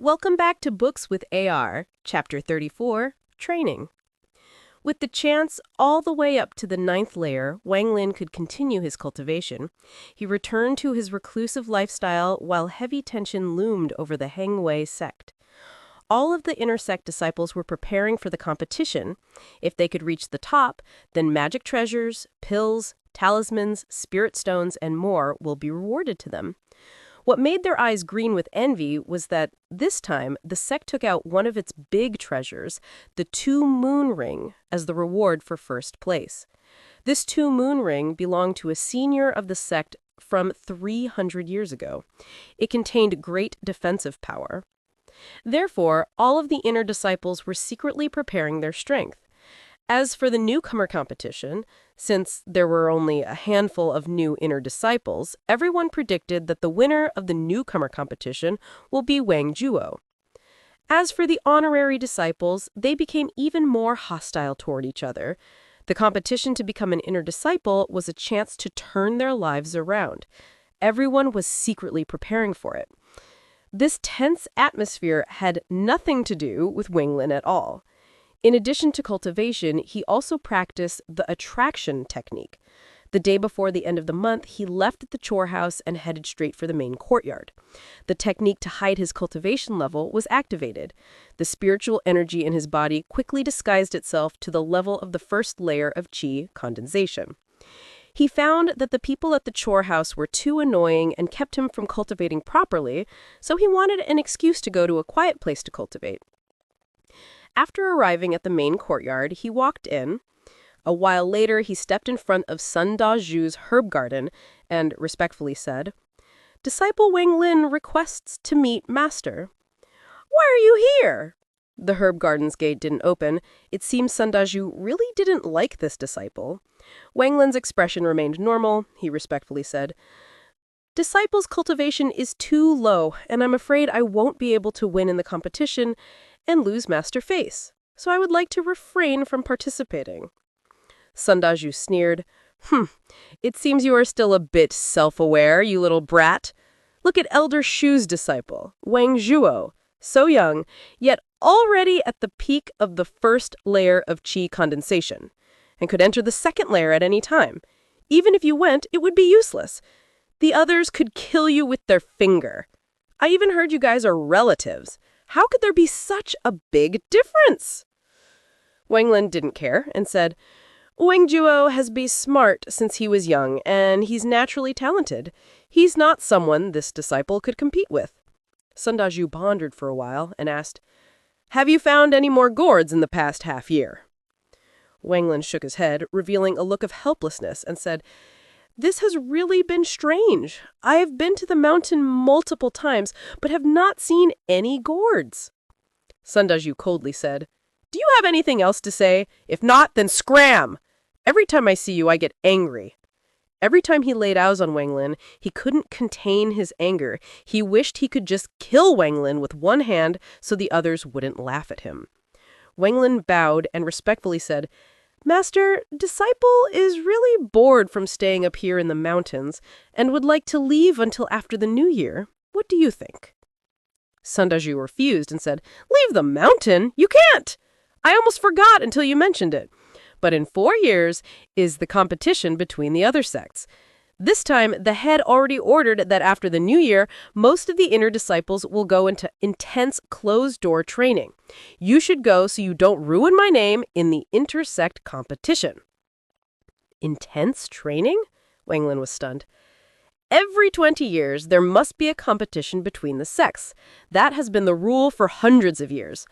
Welcome back to Books with AR, Chapter 34, Training. With the chance all the way up to the 9th layer, Wang Lin could continue his cultivation. He returned to his reclusive lifestyle while heavy tension loomed over the Heng Yue Sect. All of the inner sect disciples were preparing for the competition. If they could reach the top, then magic treasures, pills, talismans, spirit stones, and more will be rewarded to them. What made their eyes green with envy was that, this time, the sect took out one of its big treasures, the 2-moon ring, as the reward for first place. This 2-moon ring belonged to a senior of the sect from 300 years ago. It contained great defensive power. Therefore, all of the inner disciples were secretly preparing their strength. As for the newcomer competition, since there were only a handful of new inner disciples, everyone predicted that the winner of the newcomer competition will be Wang Zhuo. As for the honorary disciples, they became even more hostile toward each other. The competition to become an inner disciple was a chance to turn their lives around. Everyone was secretly preparing for it. This tense atmosphere had nothing to do with Wang Lin at all. In addition to cultivation, he also practiced the attraction technique. The day before the end of the month, he left the chore house and headed straight for the main courtyard. The technique to hide his cultivation level was activated. The spiritual energy in his body quickly disguised itself to the level of the first layer of Qi Condensation. He found that the people at the chore house were too annoying and kept him from cultivating properly, so he wanted an excuse to go to a quiet place to cultivate. After arriving at the main courtyard, he walked in. A while later, he stepped in front of Sun Dazhu's herb garden and respectfully said, "Disciple Wang Lin requests to meet Master." "Why are you here?" The herb garden's gate didn't open. It seemed Sun Dazhu really didn't like this disciple. Wang Lin's expression remained normal. He respectfully said, "Disciple's cultivation is too low, and I'm afraid I won't be able to win in the competition and lose Master Face, so I would like to refrain from participating." Sun Dazhu sneered. It seems you are still a bit self-aware, you little brat. Look at Elder Shu's disciple, Wang Zhuo, so young, yet already at the peak of the first layer of Qi Condensation, and could enter the second layer at any time. Even if you went, it would be useless. The others could kill you with their finger. I even heard you guys are relatives. How could there be such a big difference? Wang Lin didn't care and said, "Wang Zhuo has been smart since he was young, and he's naturally talented. He's not someone this disciple could compete with." Sun Dazhu pondered for a while and asked, "Have you found any more gourds in the past half year?" Wang Lin shook his head, revealing a look of helplessness, and said, "This has really been strange. I have been to the mountain multiple times, but have not seen any gourds." Sun Dazhu coldly said, "Do you have anything else to say? If not, then scram! Every time I see you, I get angry." Every time he laid eyes on Wang Lin, he couldn't contain his anger. He wished he could just kill Wang Lin with one hand so the others wouldn't laugh at him. Wang Lin bowed and respectfully said, "Master, disciple is really bored from staying up here in the mountains and would like to leave until after the new year. What do you think?" Sun Dazhu refused and said, "Leave the mountain? You can't! I almost forgot until you mentioned it. But in 4 years is the competition between the other sects. This time, the head already ordered that after the new year, most of the inner disciples will go into intense closed-door training. You should go so you don't ruin my name in the intersect competition." Intense training? Wang Lin was stunned. Every 20 years, there must be a competition between the sects. That has been the rule for hundreds of years.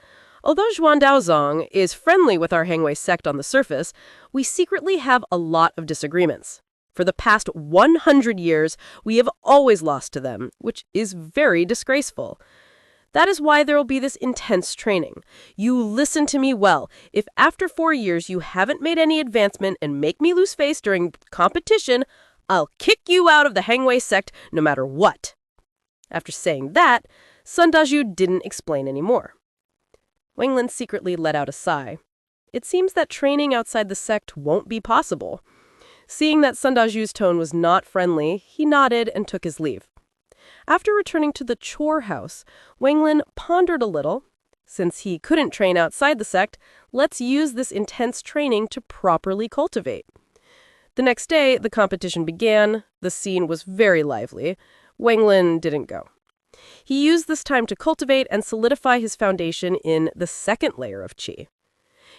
Although Zhang is friendly with our Heng Yue Sect on the surface, we secretly have a lot of disagreements. For the past 100 years, we have always lost to them, which is very disgraceful. That is why there will be this intense training. You listen to me well. If after 4 years you haven't made any advancement and make me lose face during competition, I'll kick you out of the Heng Yue Sect no matter what. After saying that, Sun Dazhu didn't explain any more. Wang Lin secretly let out a sigh. It seems that training outside the sect won't be possible. Seeing that Sun Dazhu's tone was not friendly, he nodded and took his leave. After returning to the chore house, Wang Lin pondered a little. Since he couldn't train outside the sect, let's use this intense training to properly cultivate. The next day, the competition began. The scene was very lively. Wang Lin didn't go. He used this time to cultivate and solidify his foundation in the second layer of Qi.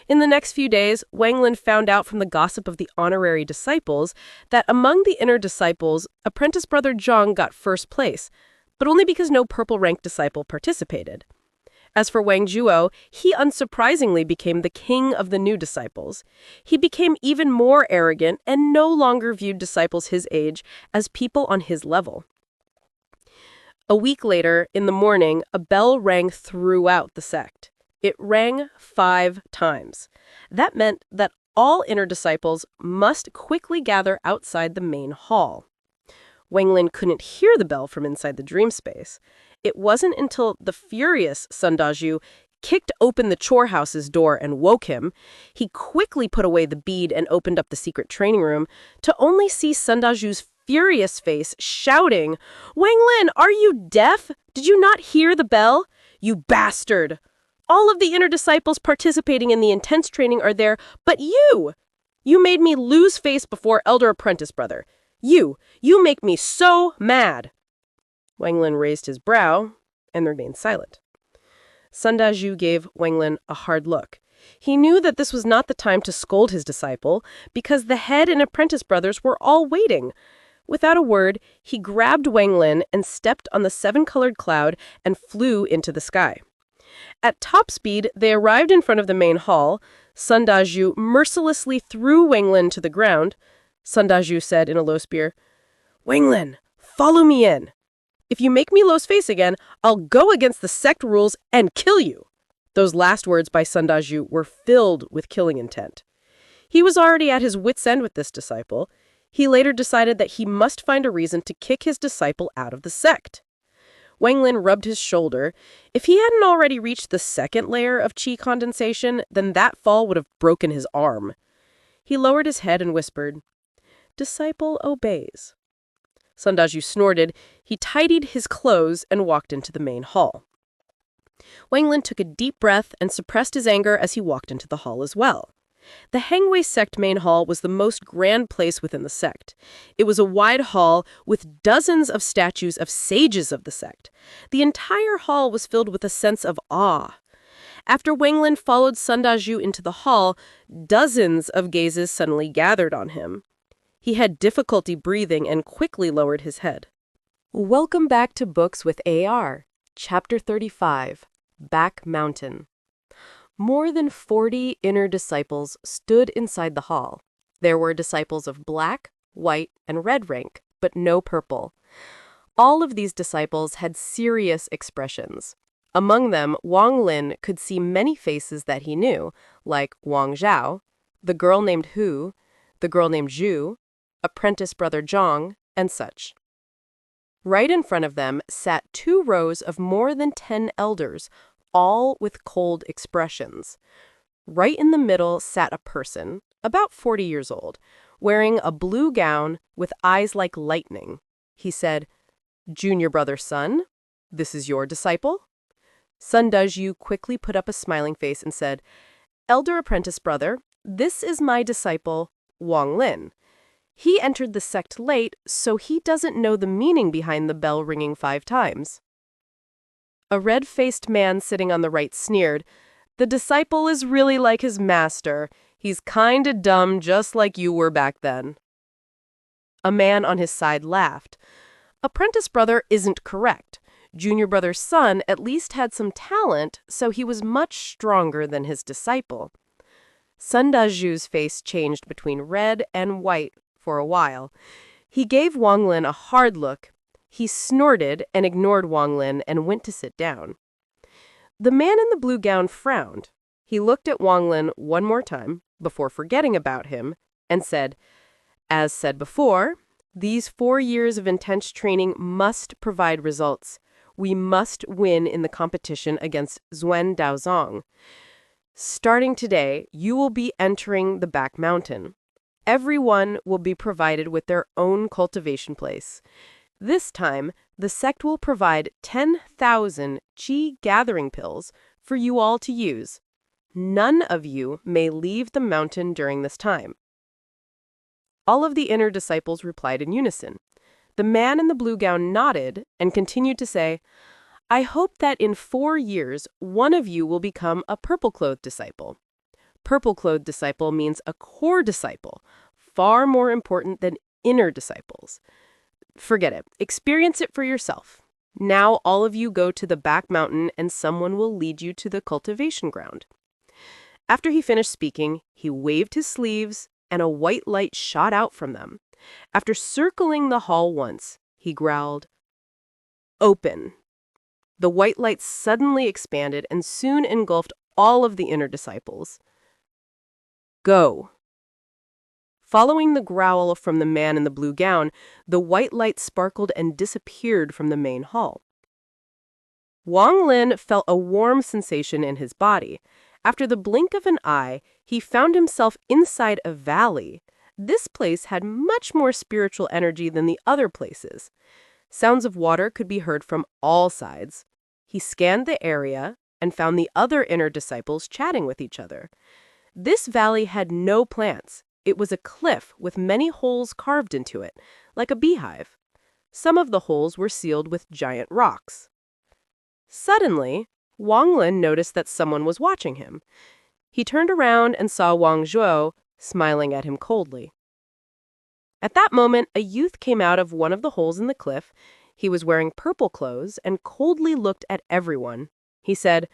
In the next few days, Wang Lin found out from the gossip of the honorary disciples that among the inner disciples, apprentice brother Zhang got first place, but only because no purple rank disciple participated. As for Wang Zhuo, he unsurprisingly became the king of the new disciples. He became even more arrogant and no longer viewed disciples his age as people on his level. A week later, in the morning, a bell rang throughout the sect. It rang 5 times. That meant that all inner disciples must quickly gather outside the main hall. Wang Lin couldn't hear the bell from inside the dream space. It wasn't until the furious Sun Dazhu kicked open the chore house's door and woke him. He quickly put away the bead and opened up the secret training room to only see Sun Dazhu's furious face shouting, "Wang Lin, are you deaf? Did you not hear the bell? You bastard! All of the inner disciples participating in the intense training are there, but you! You made me lose face before elder apprentice brother. You make me so mad!" Wang Lin raised his brow and remained silent. Sun Dazhu gave Wang Lin a hard look. He knew that this was not the time to scold his disciple, because the head and apprentice brothers were all waiting. Without a word, he grabbed Wang Lin and stepped on the 7-colored cloud and flew into the sky. At top speed, they arrived in front of the main hall. Sun Dazhu mercilessly threw Wang Lin to the ground. Sun Dazhu said in a low spear, "Wang Lin, follow me in. If you make me lose face again, I'll go against the sect rules and kill you." Those last words by Sun Dazhu were filled with killing intent. He was already at his wit's end with this disciple. He later decided that he must find a reason to kick his disciple out of the sect. Wang Lin rubbed his shoulder. If he hadn't already reached the second layer of Qi Condensation, then that fall would have broken his arm. He lowered his head and whispered, "Disciple obeys." Sun Dazhu snorted. He tidied his clothes and walked into the main hall. Wang Lin took a deep breath and suppressed his anger as he walked into the hall as well. The Heng Yue Sect main hall was the most grand place within the sect. It was a wide hall with dozens of statues of sages of the sect. The entire hall was filled with a sense of awe. After Wang Lin followed Sun Dazhu into the hall, dozens of gazes suddenly gathered on him. He had difficulty breathing and quickly lowered his head. Welcome back to Books with AR, Chapter 35, Back Mountain. More than 40 inner disciples stood inside the hall. There were disciples of black, white, and red rank, but no purple. All of these disciples had serious expressions. Among them, Wang Lin could see many faces that he knew, like Wang Zhuo, the girl named Hu, the girl named Zhu, apprentice brother Zhang, and such. Right in front of them sat 2 rows of more than 10 elders, all with cold expressions. Right in the middle sat a person, about 40 years old, wearing a blue gown with eyes like lightning. He said, "Junior brother Sun, this is your disciple?" Sun Dazhu quickly put up a smiling face and said, "Elder apprentice brother, this is my disciple, Wang Lin. He entered the sect late, so he doesn't know the meaning behind the bell ringing 5 times. A red-faced man sitting on the right sneered, "The disciple is really like his master. He's kinda dumb, just like you were back then." A man on his side laughed. "Apprentice brother isn't correct. Junior brother Sun at least had some talent, so he was much stronger than his disciple." Sun Dazhu's face changed between red and white for a while. He gave Wang Lin a hard look. He snorted and ignored Wang Lin and went to sit down. The man in the blue gown frowned. He looked at Wang Lin one more time before forgetting about him and said, "As said before, these 4 years of intense training must provide results. We must win in the competition against Sun Dazhu. Starting today, you will be entering the back mountain. Everyone will be provided with their own cultivation place. This time, The sect will provide 10,000 Qi gathering pills for you all to use. None of you may leave the mountain during this time." All of the inner disciples replied in unison. The man in the blue gown nodded and continued to say, "I hope that in 4 years, one of you will become a purple-clothed disciple." Purple-clothed disciple means a core disciple, far more important than inner disciples. Forget it. Experience it for yourself. Now all of you go to the back mountain and someone will lead you to the cultivation ground. After he finished speaking, he waved his sleeves and a white light shot out from them. After circling the hall once, he growled, "Open." The white light suddenly expanded and soon engulfed all of the inner disciples. "Go." Following the growl from the man in the blue gown, the white light sparkled and disappeared from the main hall. Wang Lin felt a warm sensation in his body. After the blink of an eye, he found himself inside a valley. This place had much more spiritual energy than the other places. Sounds of water could be heard from all sides. He scanned the area and found the other inner disciples chatting with each other. This valley had no plants. It was a cliff with many holes carved into it, like a beehive. Some of the holes were sealed with giant rocks. Suddenly, Wang Lin noticed that someone was watching him. He turned around and saw Wang Zhuo smiling at him coldly. At that moment, a youth came out of one of the holes in the cliff. He was wearing purple clothes and coldly looked at everyone. He said,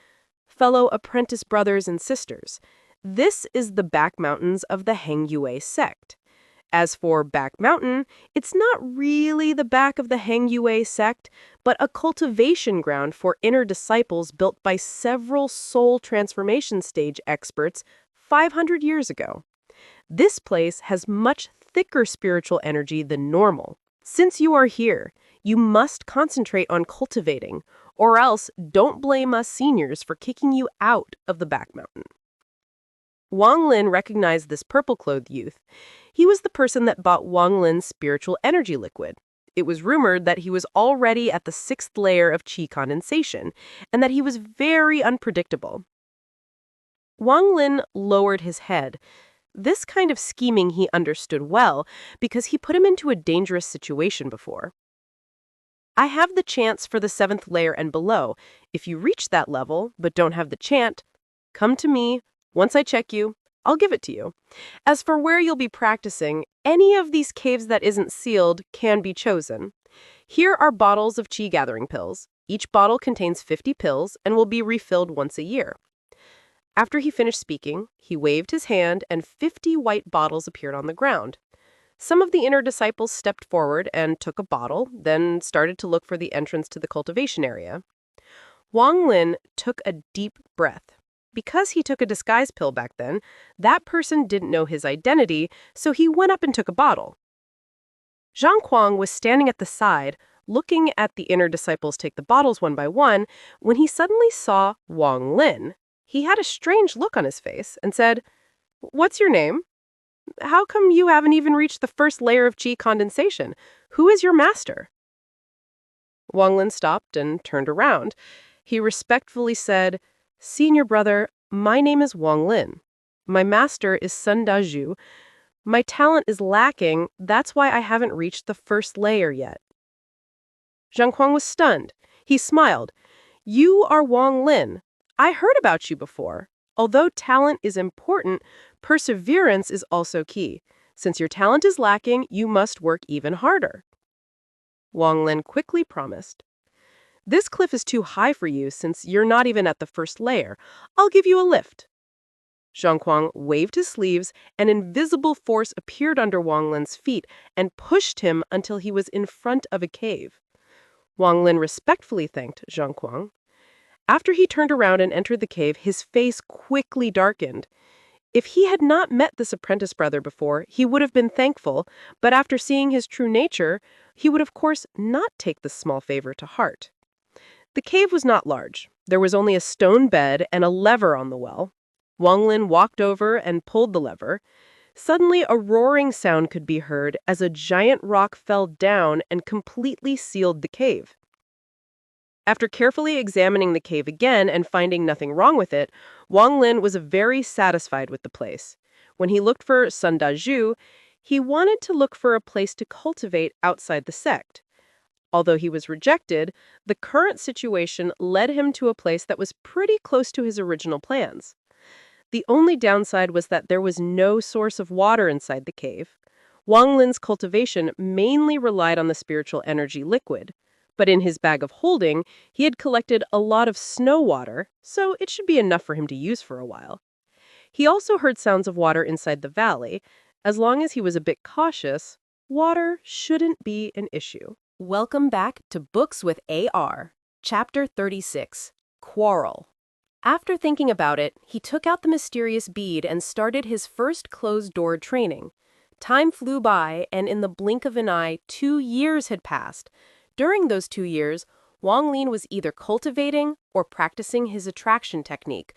"Fellow apprentice brothers and sisters, this is the back mountains of the Heng Yue Sect. As for back mountain, it's not really the back of the Heng Yue Sect, but a cultivation ground for inner disciples built by several soul transformation stage experts 500 years ago. This place has much thicker spiritual energy than normal. Since you are here, you must concentrate on cultivating, or else don't blame us seniors for kicking you out of the back mountain." Wang Lin recognized this purple-clothed youth. He was the person that bought Wang Lin's spiritual energy liquid. It was rumored that he was already at the 6th layer of Qi Condensation, and that he was very unpredictable. Wang Lin lowered his head. This kind of scheming he understood well, because he put him into a dangerous situation before. "I have the chance for the 7th layer and below. If you reach that level, but don't have the chant, come to me. Once I check you, I'll give it to you. As for where you'll be practicing, any of these caves that isn't sealed can be chosen. Here are bottles of Qi gathering pills. Each bottle contains 50 pills and will be refilled once a year." After he finished speaking, he waved his hand and 50 white bottles appeared on the ground. Some of the inner disciples stepped forward and took a bottle, then started to look for the entrance to the cultivation area. Wang Lin took a deep breath. Because he took a disguise pill back then, that person didn't know his identity, so he went up and took a bottle. Zhang Kuang was standing at the side, looking at the inner disciples take the bottles one by one, when he suddenly saw Wang Lin. He had a strange look on his face and said, "What's your name? How come you haven't even reached the 1st layer of Qi Condensation? Who is your master?" Wang Lin stopped and turned around. He respectfully said, "Senior brother, my name is Wang Lin. My master is Sun Dazhu. My talent is lacking, that's why I haven't reached the 1st layer yet." Zhang Kuang was stunned. He smiled. "You are Wang Lin. I heard about you before. Although talent is important, perseverance is also key. Since your talent is lacking, you must work even harder." Wang Lin quickly promised, "This cliff is too high for you since you're not even at the 1st layer. I'll give you a lift." Zhang Kuang waved his sleeves. An invisible force appeared under Wang Lin's feet and pushed him until he was in front of a cave. Wang Lin respectfully thanked Zhang Kuang. After he turned around and entered the cave, his face quickly darkened. If he had not met this apprentice brother before, he would have been thankful, but after seeing his true nature, he would of course not take this small favor to heart. The cave was not large. There was only a stone bed and a lever on the well. Wang Lin walked over and pulled the lever. Suddenly, a roaring sound could be heard as a giant rock fell down and completely sealed the cave. After carefully examining the cave again and finding nothing wrong with it, Wang Lin was very satisfied with the place. When he looked for Sun Dazhu, he wanted to look for a place to cultivate outside the sect. Although he was rejected, the current situation led him to a place that was pretty close to his original plans. The only downside was that there was no source of water inside the cave. Wang Lin's cultivation mainly relied on the spiritual energy liquid. But in his bag of holding, he had collected a lot of snow water, so it should be enough for him to use for a while. He also heard sounds of water inside the valley. As long as he was a bit cautious, water shouldn't be an issue. Welcome back to Books with AR, Chapter 36, Quarrel. After thinking about it, he took out the mysterious bead and started his first closed-door training. Time flew by, and in the blink of an eye, 2 years had passed. During those 2 years, Wang Lin was either cultivating or practicing his attraction technique.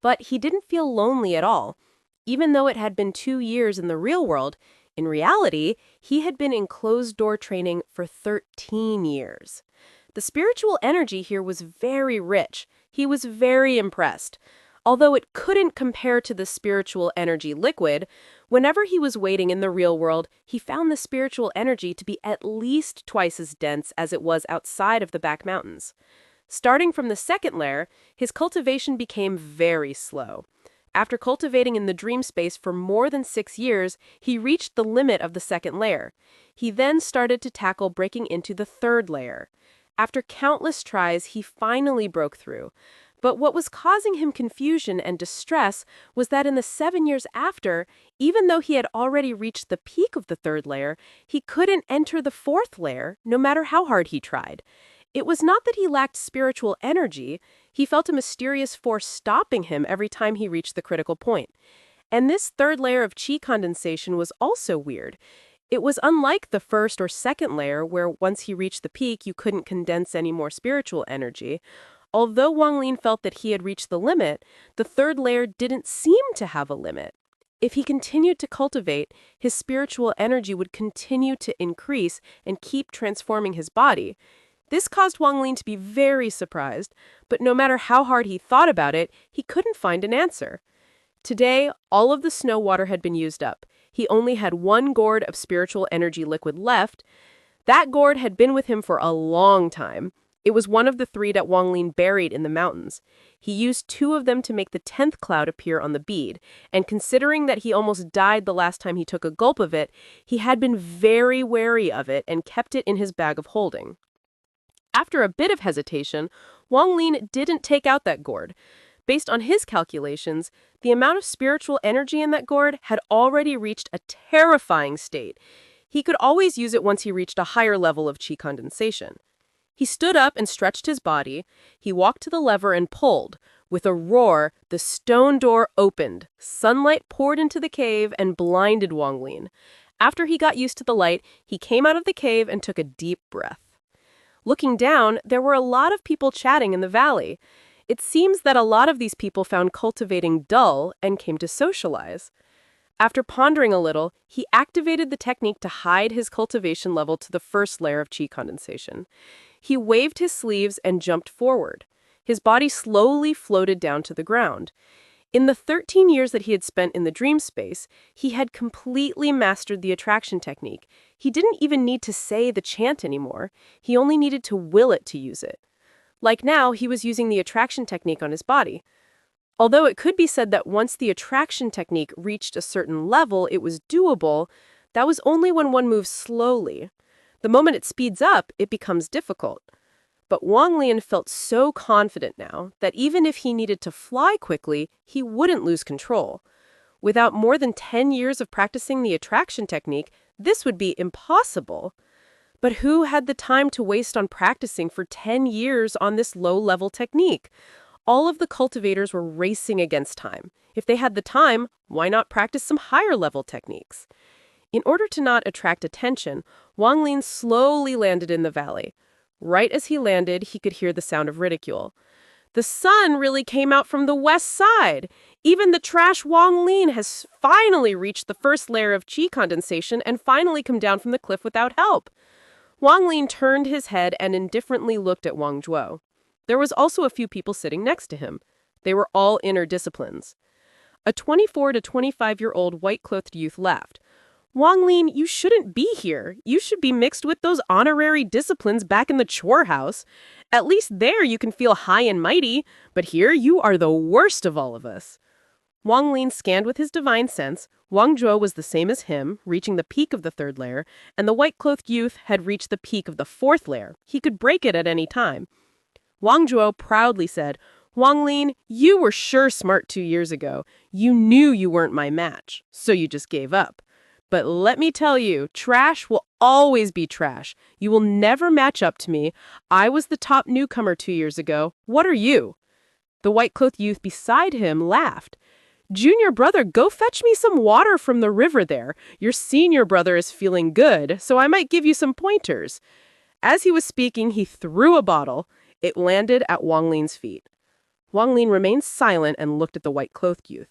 But he didn't feel lonely at all. Even though it had been 2 years in the real world, in reality, he had been in closed-door training for 13 years. The spiritual energy here was very rich. He was very impressed. Although it couldn't compare to the spiritual energy liquid, whenever he was waiting in the real world, he found the spiritual energy to be at least twice as dense as it was outside of the back mountains. Starting from the second layer, his cultivation became very slow. After cultivating in the dream space for more than 6 years, he reached the limit of the second layer. He then started to tackle breaking into the third layer. After countless tries, he finally broke through. But what was causing him confusion and distress was that in the 7 years after, even though he had already reached the peak of the third layer, he couldn't enter the fourth layer, no matter how hard he tried. It was not that he lacked spiritual energy. He felt a mysterious force stopping him every time he reached the critical point. And this third layer of Qi condensation was also weird. It was unlike the first or second layer, where once he reached the peak, you couldn't condense any more spiritual energy. Although Wang Lin felt that he had reached the limit, the third layer didn't seem to have a limit. If he continued to cultivate, his spiritual energy would continue to increase and keep transforming his body. This caused Wang Lin to be very surprised, but no matter how hard he thought about it, he couldn't find an answer. Today, all of the snow water had been used up. He only had 1 gourd of spiritual energy liquid left. That gourd had been with him for a long time. It was one of the 3 that Wang Lin buried in the mountains. He used 2 of them to make the 10th cloud appear on the bead, and considering that he almost died the last time he took a gulp of it, he had been very wary of it and kept it in his bag of holding. After a bit of hesitation, Wang Lin didn't take out that gourd. Based on his calculations, the amount of spiritual energy in that gourd had already reached a terrifying state. He could always use it once he reached a higher level of Qi condensation. He stood up and stretched his body. He walked to the lever and pulled. With a roar, the stone door opened. Sunlight poured into the cave and blinded Wang Lin. After he got used to the light, he came out of the cave and took a deep breath. Looking down, there were a lot of people chatting in the valley. It seems that a lot of these people found cultivating dull and came to socialize. After pondering a little, he activated the technique to hide his cultivation level to the first layer of Qi condensation. He waved his sleeves and jumped forward. His body slowly floated down to the ground. In the 13 years that he had spent in the dream space, he had completely mastered the attraction technique. He didn't even need to say the chant anymore. He only needed to will it to use it. Like now, he was using the attraction technique on his body. Although it could be said that once the attraction technique reached a certain level, it was doable, that was only when one moves slowly. The moment it speeds up, it becomes difficult. But Wang Lin felt so confident now that even if he needed to fly quickly, he wouldn't lose control. Without more than 10 years of practicing the attraction technique, this would be impossible. But who had the time to waste on practicing for 10 years on this low-level technique? All of the cultivators were racing against time. If they had the time, why not practice some higher-level techniques? In order to not attract attention, Wang Lin slowly landed in the valley. Right as he landed, he could hear the sound of ridicule. The sun really came out from the west side. Even the trash Wang Lin has finally reached the first layer of Qi condensation and finally come down from the cliff without help. Wang Lin turned his head and indifferently looked at Wang Zhuo. There was also a few people sitting next to him. They were all inner disciplines. A 24 to 25-year-old white-clothed youth laughed. Wang Lin, you shouldn't be here. You should be mixed with those honorary disciplines back in the chore house. At least there you can feel high and mighty, but here you are the worst of all of us. Wang Lin scanned with his divine sense. Wang Zhuo was the same as him, reaching the peak of the third layer, and the white-clothed youth had reached the peak of the fourth layer. He could break it at any time. Wang Zhuo proudly said, Wang Lin, you were sure smart 2 years ago. You knew you weren't my match, so you just gave up. But let me tell you, trash will always be trash. You will never match up to me. I was the top newcomer 2 years ago. What are you? The white-clothed youth beside him laughed. Junior brother, go fetch me some water from the river there. Your senior brother is feeling good, so I might give you some pointers. As he was speaking, he threw a bottle. It landed at Wang Lin's feet. Wang Lin remained silent and looked at the white-clothed youth.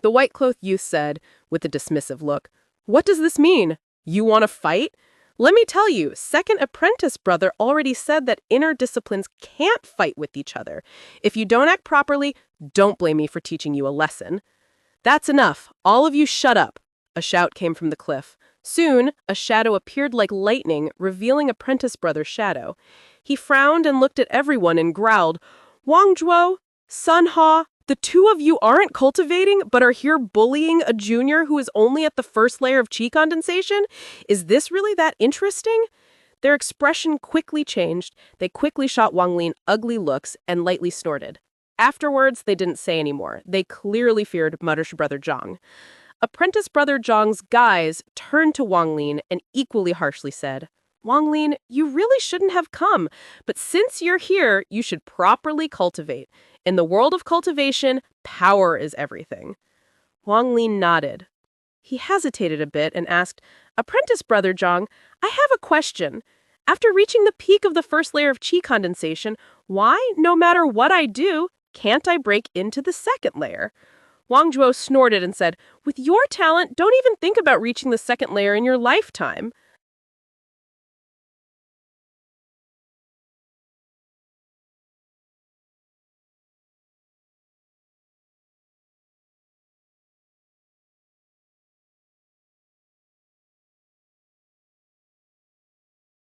The white-clothed youth said, with a dismissive look, What does this mean? You want to fight? Let me tell you, second apprentice brother already said that inner disciplines can't fight with each other. If you don't act properly, don't blame me for teaching you a lesson. That's enough. All of you shut up. A shout came from the cliff. Soon, a shadow appeared like lightning, revealing apprentice brother's shadow. He frowned and looked at everyone and growled, Wang Zhuo, Sun Ha, the two of you aren't cultivating, but are here bullying a junior who is only at the first layer of Qi condensation? Is this really that interesting? Their expression quickly changed. They quickly shot Wang Lin ugly looks and lightly snorted. Afterwards, they didn't say any more. They clearly feared Muddish brother Zhang. Apprentice brother Zhang's guys turned to Wang Lin and equally harshly said, Wang Lin, you really shouldn't have come, but since you're here, you should properly cultivate. In the world of cultivation, power is everything. Wang Lin nodded. He hesitated a bit and asked, Apprentice brother Zhang, I have a question. After reaching the peak of the first layer of Qi condensation, why, no matter what I do, can't I break into the second layer? Wang Zhuo snorted and said, With your talent, don't even think about reaching the second layer in your lifetime.